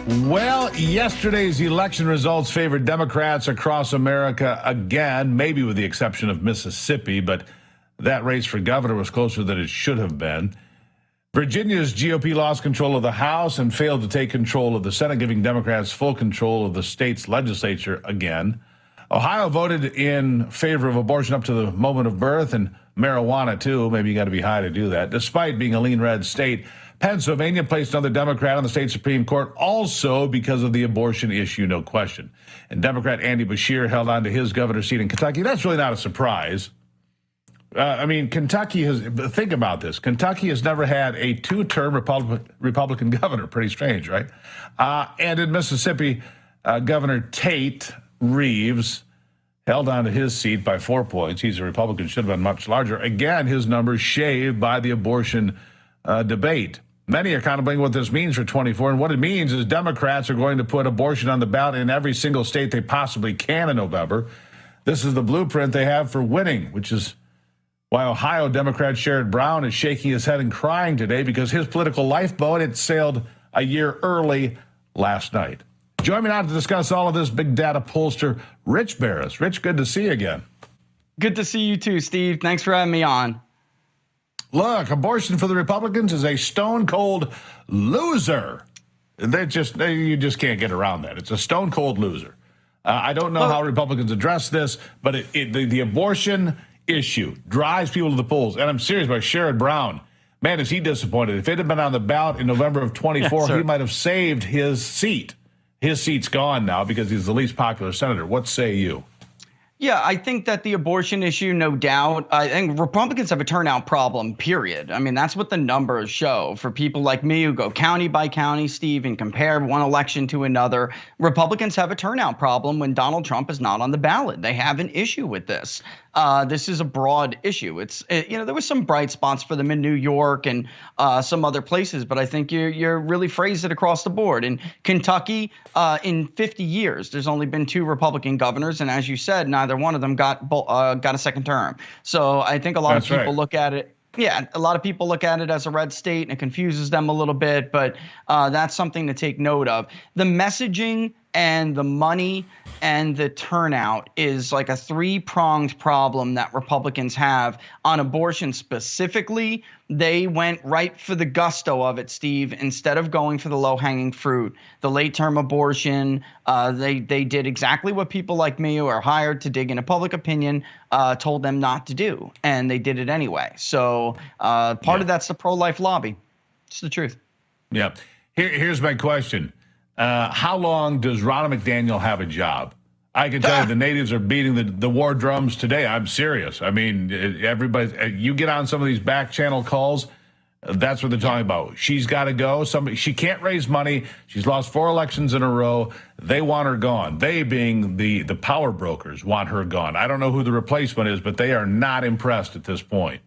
Well, yesterday's election results favored Democrats across America again, maybe with the exception of Mississippi, but that race for governor was closer than it should have been. Virginia's GOP lost control of the House and failed to take control of the Senate, giving Democrats full control of the state's legislature again. Ohio voted in favor of abortion up to the moment of birth, and marijuana, too. Maybe you got to be high to do that. Despite being a lean red state, Pennsylvania placed another Democrat on the state Supreme Court, also because of the abortion issue, no question. And Democrat Andy Beshear held on to his governor's seat in Kentucky. That's really not a surprise. Kentucky has, think about this. Kentucky has never had a two-term Republican governor. Pretty strange, right? And in Mississippi, Governor Tate Reeves held on to his seat by 4 points. He's a Republican, should have been much larger. Again, his numbers shaved by the abortion debate. Many are contemplating what this means for 24, and what it means is Democrats are going to put abortion on the ballot in every single state they possibly can in November. This is the blueprint they have for winning, which is why Ohio Democrat Sherrod Brown is shaking his head and crying today because his political lifeboat had sailed a year early last night. Join me now to discuss all of this, big data pollster Rich Baris. Rich, good to see you again. Good to see you too, Steve. Thanks for having me on. Look, abortion for the Republicans is a stone cold loser. You just can't get around that. It's a stone cold loser. I don't know how Republicans address this, but the abortion issue drives people to the polls. And I'm serious about Sherrod Brown. Man, is he disappointed. If it had been on the ballot in November of 24, he might have saved his seat. His seat's gone now because he's the least popular senator. What say you? Yeah, I think that the abortion issue, no doubt. I think Republicans have a turnout problem, period. I mean, that's what the numbers show. For people like me who go county by county, Steve, and compare one election to another, Republicans have a turnout problem when Donald Trump is not on the ballot. They have an issue with this. This is a broad issue. There was some bright spots for them in New York and some other places, but I think you're really phrased it across the board. In Kentucky, in 50 years, there's only been 2 Republican governors, and as you said, neither one of them got a second term. So I think a lot of people look at it. Yeah, a lot of people look at it as a red state, and it confuses them a little bit, but that's something to take note of. The messaging and the money and the turnout is like a 3-pronged problem that Republicans have. On abortion specifically, they went right for the gusto of it, Steve, instead of going for the low-hanging fruit. The late-term abortion, they did exactly what people like me who are hired to dig into public opinion told them not to do, and they did it anyway. So part of that's the pro-life lobby. It's the truth. Yeah. Here's my question. How long does Ronna McDaniel have a job? I can tell you the natives are beating the war drums today. I'm serious. I mean, everybody, you get on some of these back channel calls, that's what they're talking about. She's got to go. She can't raise money. She's lost 4 elections in a row. They want her gone. They, being the power brokers, want her gone. I don't know who the replacement is, but they are not impressed at this point.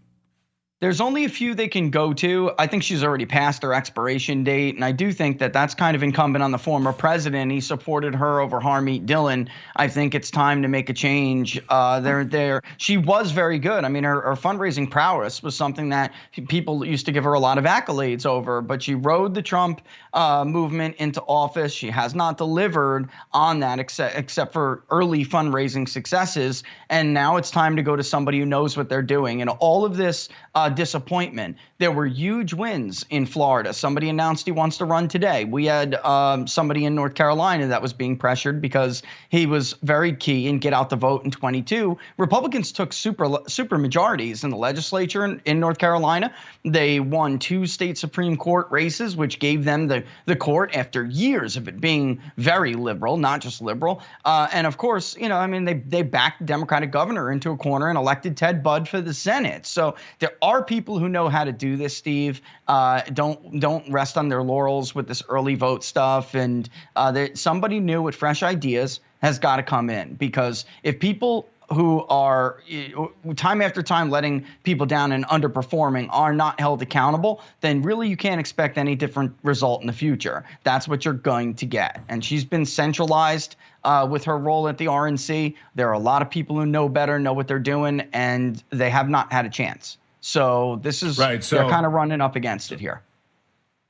There's only a few they can go to. I think she's already passed her expiration date, and I do think that that's kind of incumbent on the former president. He supported her over Harmeet Dillon. I think it's time to make a change. She was very good. I mean, her fundraising prowess was something that people used to give her a lot of accolades over, but she rode the Trump movement into office. She has not delivered on that except for early fundraising successes, and now it's time to go to somebody who knows what they're doing. And all of this disappointment. There were huge wins in Florida. Somebody announced he wants to run today. We had somebody in North Carolina that was being pressured because he was very key in get out the vote in 22. Republicans took super majorities in the legislature in North Carolina. They won 2 state Supreme Court races, which gave them the court after years of it being very liberal, not just liberal. And of course, they backed the Democratic governor into a corner and elected Ted Budd for the Senate. So there are people who know how to do this, Steve. Don't rest on their laurels with this early vote stuff. And somebody new with fresh ideas has got to come in, because if people who are time after time letting people down and underperforming are not held accountable, then really you can't expect any different result in the future. That's what you're going to get. And she's been centralized with her role at the RNC. There are a lot of people who know better, know what they're doing, and they have not had a chance. So this is, right. So they're kind of running up against it here.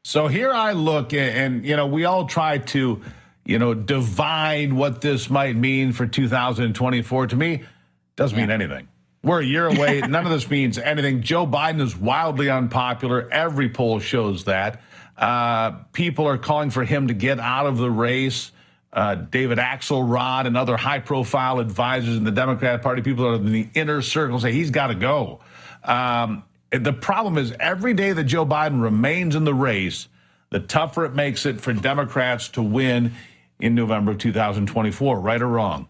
So here I look, and we all try to, divine what this might mean for 2024. To me, doesn't mean anything. We're a year away. None of this means anything. Joe Biden is wildly unpopular. Every poll shows that. People are calling for him to get out of the race. David Axelrod and other high-profile advisors in the Democrat Party, people that are in the inner circle, say he's got to go. The problem is every day that Joe Biden remains in the race, the tougher it makes it for Democrats to win in November of 2024, right or wrong?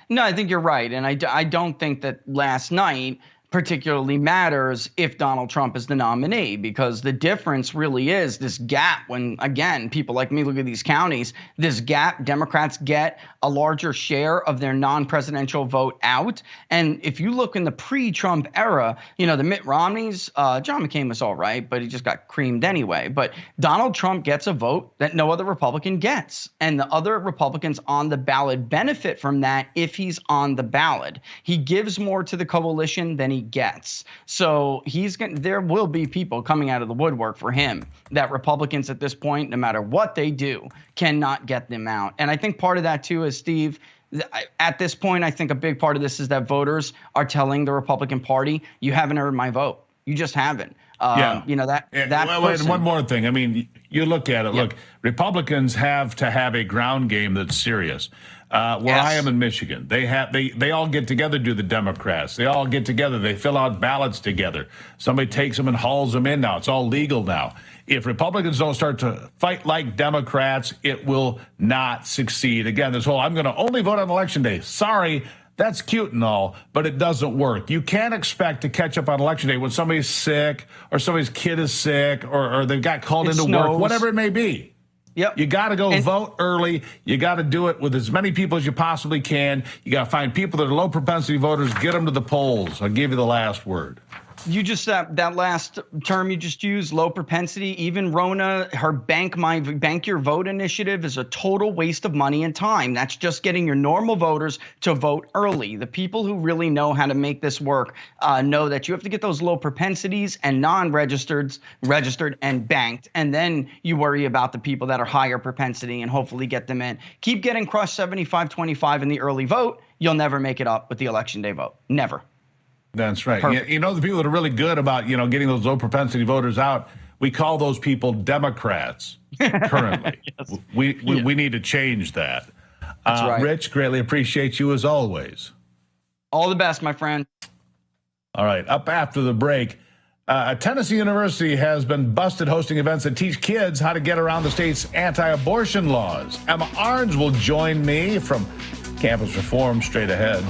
No, I think you're right. And I don't think that last night particularly matters if Donald Trump is the nominee, because the difference really is this gap when, again, people like me look at these counties, this gap, Democrats get a larger share of their non-presidential vote out. And if you look in the pre-Trump era, the Mitt Romneys, John McCain was all right, but he just got creamed anyway. But Donald Trump gets a vote that no other Republican gets. And the other Republicans on the ballot benefit from that if he's on the ballot. He gives more to the coalition than he gets. So there will be people coming out of the woodwork for him that Republicans at this point, no matter what they do, cannot get them out. And I think part of that too is, Steve, at this point, I think a big part of this is that voters are telling the Republican Party, you haven't earned my vote. You just haven't. And one more thing. I mean, you look at it. Look, Republicans have to have a ground game that's serious. Where I am in Michigan, they all get together, do the Democrats. They all get together. They fill out ballots together. Somebody takes them and hauls them in now. It's all legal now. If Republicans don't start to fight like Democrats, it will not succeed. Again, this whole I'm going to only vote on Election Day. Sorry. That's cute and all, but it doesn't work. You can't expect to catch up on Election Day when somebody's sick or somebody's kid is sick or they've got called into work, whatever it may be. Yep. You got to go vote early. You got to do it with as many people as you possibly can. You got to find people that are low propensity voters, get them to the polls. I'll give you the last word. You just that last term you just used, low propensity. Even Rona, her Bank Your Vote initiative is a total waste of money and time. That's just getting your normal voters to vote early. The people who really know how to make this work know that you have to get those low propensities and non-registered, registered and banked, and then you worry about the people that are higher propensity and hopefully get them in. Keep getting crushed 75-25 in the early vote. You'll never make it up with the Election Day vote. Never. That's right. The people that are really good about, getting those low propensity voters out, we call those people Democrats currently. Yes. We need to change that. That's right. Rich, greatly appreciate you as always. All the best, my friend. All right. Up after the break, Tennessee University has been busted hosting events that teach kids how to get around the state's anti-abortion laws. Emma Arns will join me from Campus Reform straight ahead.